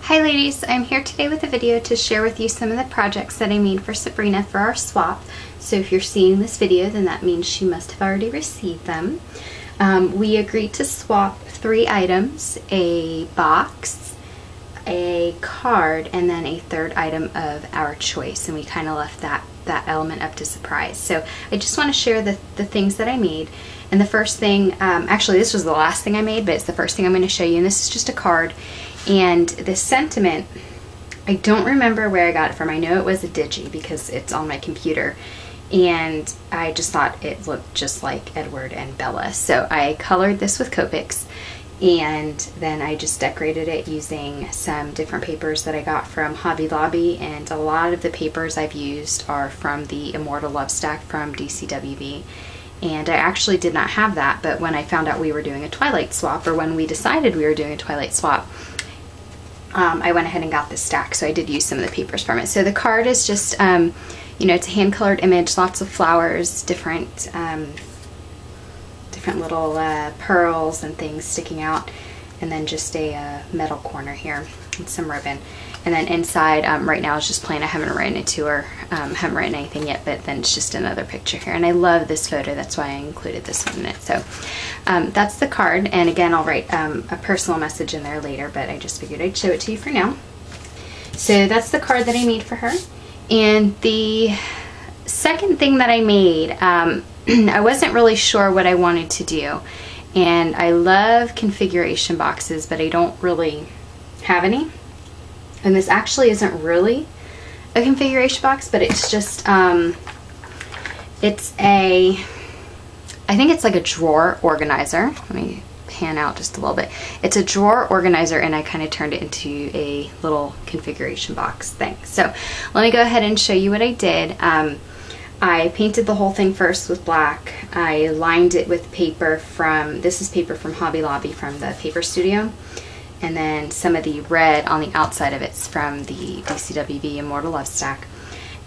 Hi ladies, I'm here today with a video to share with you some of the projects that I made for Sabrina for our swap. So if you're seeing this video, then that means she must have already received them. We agreed to swap 3 items, a box, a card, and then a third item of our choice, and we kind of left that element up to surprise. So I just want to share the things that I made. And the first thing, actually this was the last thing I made, but it's the first thing I'm going to show you, and this is just a card. And the sentiment, I don't remember where I got it from. I know it was a digi because it's on my computer, and I just thought it looked just like Edward and Bella. So I colored this with Copics, and then I just decorated it using some different papers that I got from Hobby Lobby, and a lot of the papers I've used are from the Immortal Love Stack from DCWV. And I actually did not have that, but when I found out we were doing a Twilight swap, or when we decided we were doing a Twilight swap, I went ahead and got this stack, so I did use some of the papers from it. So the card is just, you know, it's a hand-colored image, lots of flowers, different little pearls and things sticking out, and then just a metal corner here and some ribbon. And then inside, right now is just plain. I haven't written it to her, haven't written anything yet, but then it's just another picture here. And I love this photo, that's why I included this one in it. So that's the card, and again, I'll write a personal message in there later, but I just figured I'd show it to you for now. So that's the card that I made for her. And the second thing that I made, I wasn't really sure what I wanted to do. And I love configuration boxes, but I don't really have any. And this actually isn't really a configuration box, but it's just, it's a, I think it's like a drawer organizer. Let me pan out just a little bit. It's a drawer organizer, and I kind of turned it into a little configuration box thing. So let me go ahead and show you what I did. I painted the whole thing first with black. I lined it with paper from, this is paper from Hobby Lobby from the Paper Studio. And then some of the red on the outside of it's from the DCWV Immortal Love Stack.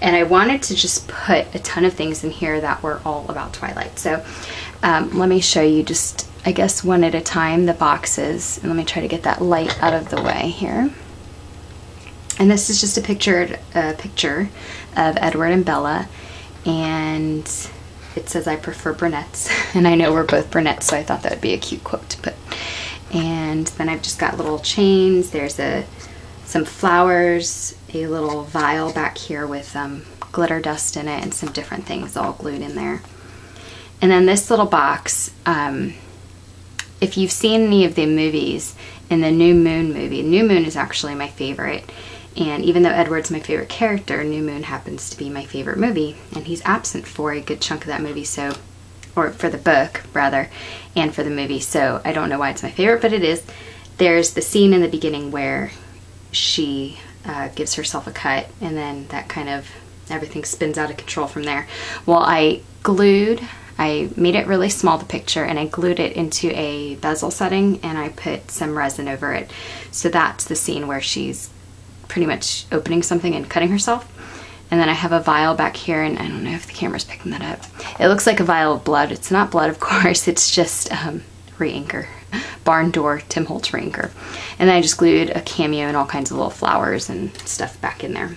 And I wanted to just put a ton of things in here that were all about Twilight. So let me show you just, I guess, one at a time, the boxes. And let me try to get that light out of the way here. And this is just a picture of Edward and Bella. And it says, "I prefer brunettes." And I know we're both brunettes, so I thought that would be a cute quote to put. And then I've just got little chains. There's some flowers, a little vial back here with glitter dust in it, and some different things all glued in there. And then this little box, if you've seen any of the movies, in the New Moon movie, New Moon is actually my favorite. And even though Edward's my favorite character, New Moon happens to be my favorite movie. And he's absent for a good chunk of that movie, so, or for the book rather, and for the movie, so I don't know why it's my favorite, but it is. There's the scene in the beginning where she gives herself a cut, and then that kind of, everything spins out of control from there. Well, I made it really small, the picture, and I glued it into a bezel setting, and I put some resin over it. So that's the scene where she's pretty much opening something and cutting herself. And then I have a vial back here, and I don't know if the camera's picking that up. It looks like a vial of blood. It's not blood, of course. It's just re-inker. Barn Door Tim Holtz re-inker. And then I just glued a cameo and all kinds of little flowers and stuff back in there.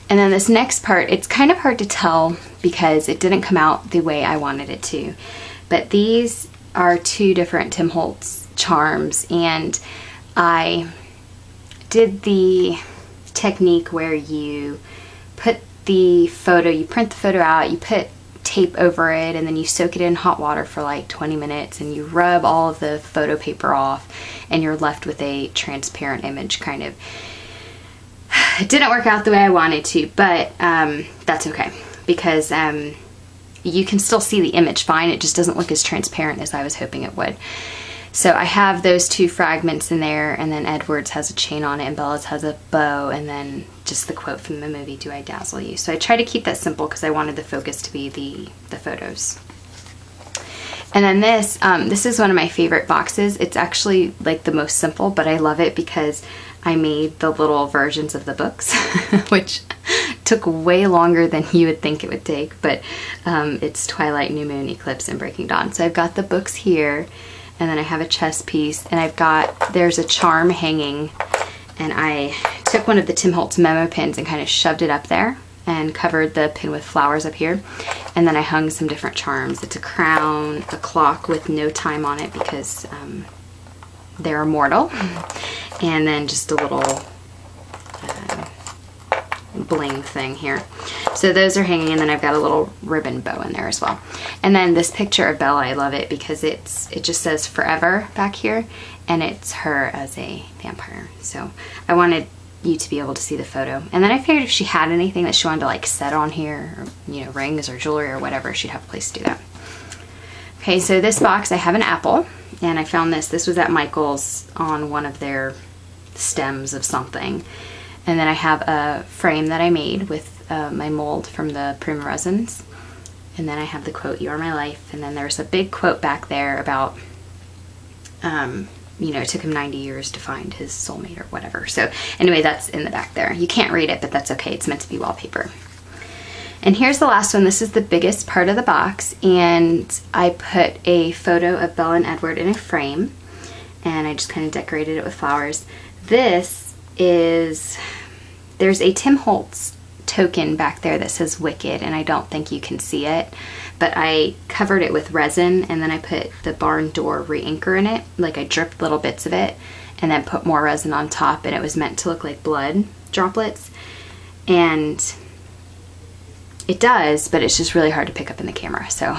And then this next part, it's kind of hard to tell because it didn't come out the way I wanted it to. But these are 2 different Tim Holtz charms, and I did the technique where you put the photo, you print the photo out, you put tape over it, and then you soak it in hot water for like 20 minutes, and you rub all of the photo paper off, and you're left with a transparent image, kind of. It didn't work out the way I wanted to, but that's okay, because you can still see the image fine. It just doesn't look as transparent as I was hoping it would. So I have those 2 fragments in there, and then Edward's has a chain on it, and Bella's has a bow, and then just the quote from the movie, "Do I dazzle you?" So I try to keep that simple because I wanted the focus to be the photos. And then this is one of my favorite boxes. It's actually like the most simple, but I love it because I made the little versions of the books, which took way longer than you would think it would take, but it's Twilight, New Moon, Eclipse, and Breaking Dawn. So I've got the books here, and then I have a chess piece, and there's a charm hanging And I took one of the Tim Holtz memo pins and kind of shoved it up there and covered the pin with flowers up here. And then I hung some different charms. It's a crown, a clock with no time on it because they're immortal. And then just a little bling thing here. So those are hanging, and then I've got a little ribbon bow in there as well. And then this picture of Bella, I love it because it just says forever back here, and it's her as a vampire. So I wanted you to be able to see the photo. And then I figured if she had anything that she wanted to like set on here, or, you know, rings or jewelry or whatever, she'd have a place to do that. Okay, so this box, I have an apple, and I found this. This was at Michael's on one of their stems of something. And then I have a frame that I made with my mold from the Prima resins. And then I have the quote, "You are my life." And then there's a big quote back there about, you know, it took him 90 years to find his soulmate or whatever. So anyway, that's in the back there. You can't read it, but that's okay. It's meant to be wallpaper. And here's the last one. This is the biggest part of the box. And I put a photo of Bella and Edward in a frame. And I just kind of decorated it with flowers. This is, there's a Tim Holtz token back there that says Wicked, and I don't think you can see it, but I covered it with resin, and then I put the barn door re-inker in it. Like I dripped little bits of it and then put more resin on top, and it was meant to look like blood droplets. And it does, but it's just really hard to pick up in the camera, so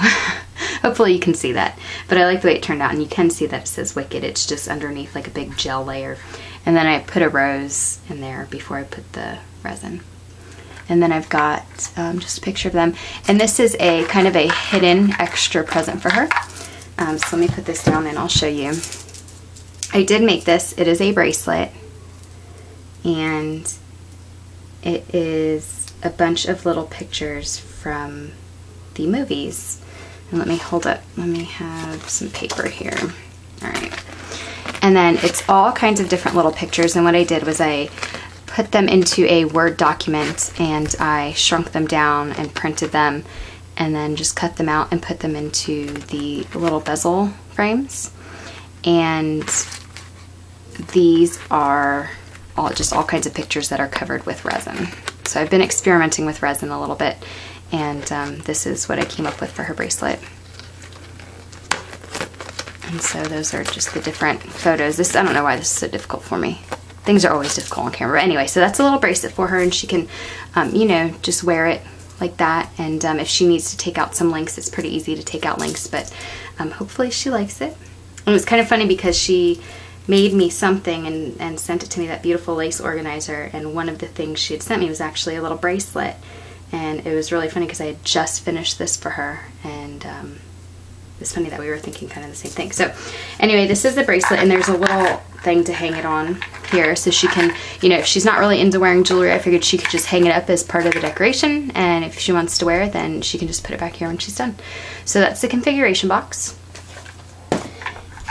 hopefully you can see that. But I like the way it turned out, and you can see that it says Wicked. It's just underneath like a big gel layer. And then I put a rose in there before I put the resin. And then I've got just a picture of them. And this is a kind of a hidden extra present for her. So let me put this down and I'll show you. I did make this. It is a bracelet. And it is a bunch of little pictures from the movies. And let me hold up. Let me have some paper here. All right. And then it's all kinds of different little pictures, and what I did was I put them into a Word document and I shrunk them down and printed them, and then just cut them out and put them into the little bezel frames. And these are all kinds of pictures that are covered with resin. So I've been experimenting with resin a little bit, and this is what I came up with for her bracelet. And so those are just the different photos. This, I don't know why this is so difficult for me. Things are always difficult on camera. But anyway, so that's a little bracelet for her, and she can, you know, just wear it like that. And if she needs to take out some links, it's pretty easy to take out links, but hopefully she likes it. And it was kind of funny because she made me something and sent it to me, that beautiful lace organizer, and one of the things she had sent me was actually a little bracelet. And it was really funny because I had just finished this for her, and it's funny that we were thinking kind of the same thing. So anyway, this is the bracelet, and there's a little thing to hang it on here so she can, you know, if she's not really into wearing jewelry, I figured she could just hang it up as part of the decoration, and if she wants to wear it, then she can just put it back here when she's done. So that's the configuration box.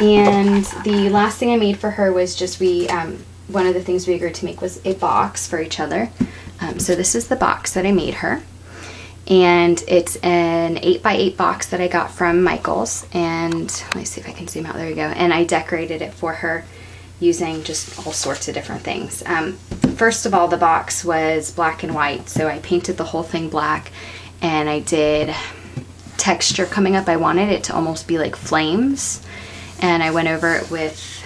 And the last thing I made for her was just one of the things we agreed to make was a box for each other. So this is the box that I made her. And it's an 8x8 box that I got from Michael's. And let me see if I can zoom out. There you go. And I decorated it for her using just all sorts of different things. First of all, the box was black and white. So I painted the whole thing black. And I did texture coming up. I wanted it to almost be like flames. And I went over it with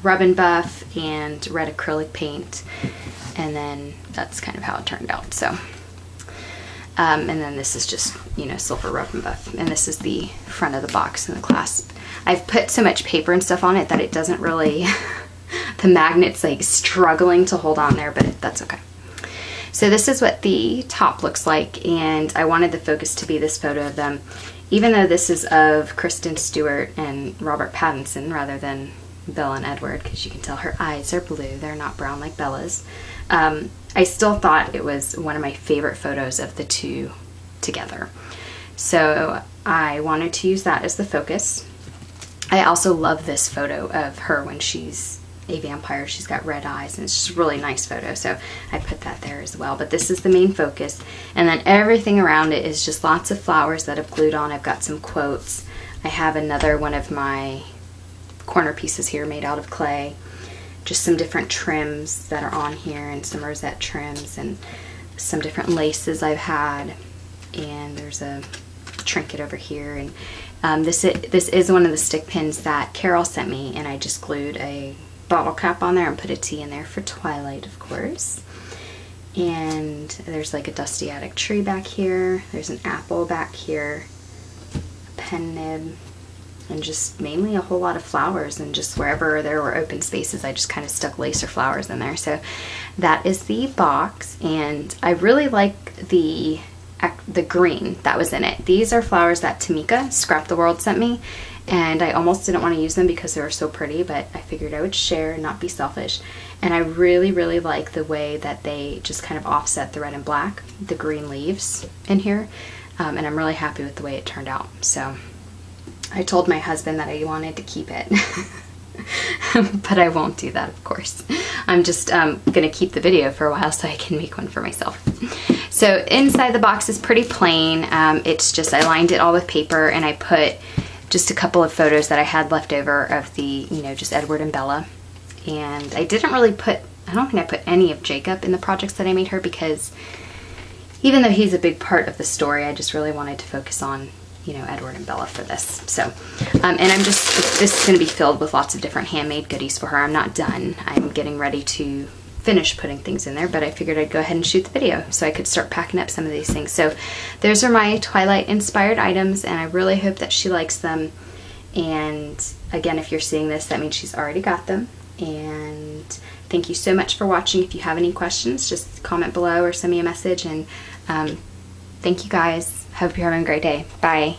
Rub and Buff and red acrylic paint. And then that's kind of how it turned out. So. And then this is just, you know, silver Rub and Buff. And this is the front of the box and the clasp. I've put so much paper and stuff on it that it doesn't really, the magnet's like struggling to hold on there, but that's okay. So this is what the top looks like, and I wanted the focus to be this photo of them, even though this is of Kristen Stewart and Robert Pattinson rather than Bella and Edward, because you can tell her eyes are blue, they're not brown like Bella's. I still thought it was one of my favorite photos of the two together. So I wanted to use that as the focus. I also love this photo of her when she's a vampire. She's got red eyes, and it's just a really nice photo, so I put that there as well. But this is the main focus, and then everything around it is just lots of flowers that I've glued on. I've got some quotes. I have another one of my corner pieces here made out of clay. just some different trims that are on here, and some rosette trims, and some different laces I've had. And there's a trinket over here, and this is one of the stick pins that Carol sent me, and I just glued a bottle cap on there and put a T in there for Twilight, of course. And there's like a dusty attic tree back here. There's an apple back here, a pen nib, and just mainly a whole lot of flowers, and just wherever there were open spaces I just kind of stuck lace or flowers in there. So that is the box, and I really like the green that was in it. These are flowers that Tamika, Scrap the World, sent me, and I almost didn't want to use them because they were so pretty, but I figured I would share and not be selfish. And I really, really like the way that they just kind of offset the red and black, the green leaves in here, and I'm really happy with the way it turned out. So I told my husband that I wanted to keep it. But I won't do that, of course. I'm just gonna keep the video for a while so I can make one for myself. So inside the box is pretty plain. It's just, I lined it all with paper, and I put just a couple of photos that I had left over of the, you know, just Edward and Bella. And I didn't really put, I don't think I put any of Jacob in the projects that I made her, because even though he's a big part of the story, I just really wanted to focus on, you know, Edward and Bella for this. So, and I'm just, this is going to be filled with lots of different handmade goodies for her. I'm not done. I'm getting ready to finish putting things in there, but I figured I'd go ahead and shoot the video so I could start packing up some of these things. So those are my Twilight inspired items, and I really hope that she likes them. And again, if you're seeing this, that means she's already got them. And thank you so much for watching. If you have any questions, just comment below or send me a message. And thank you guys. Hope you're having a great day. Bye.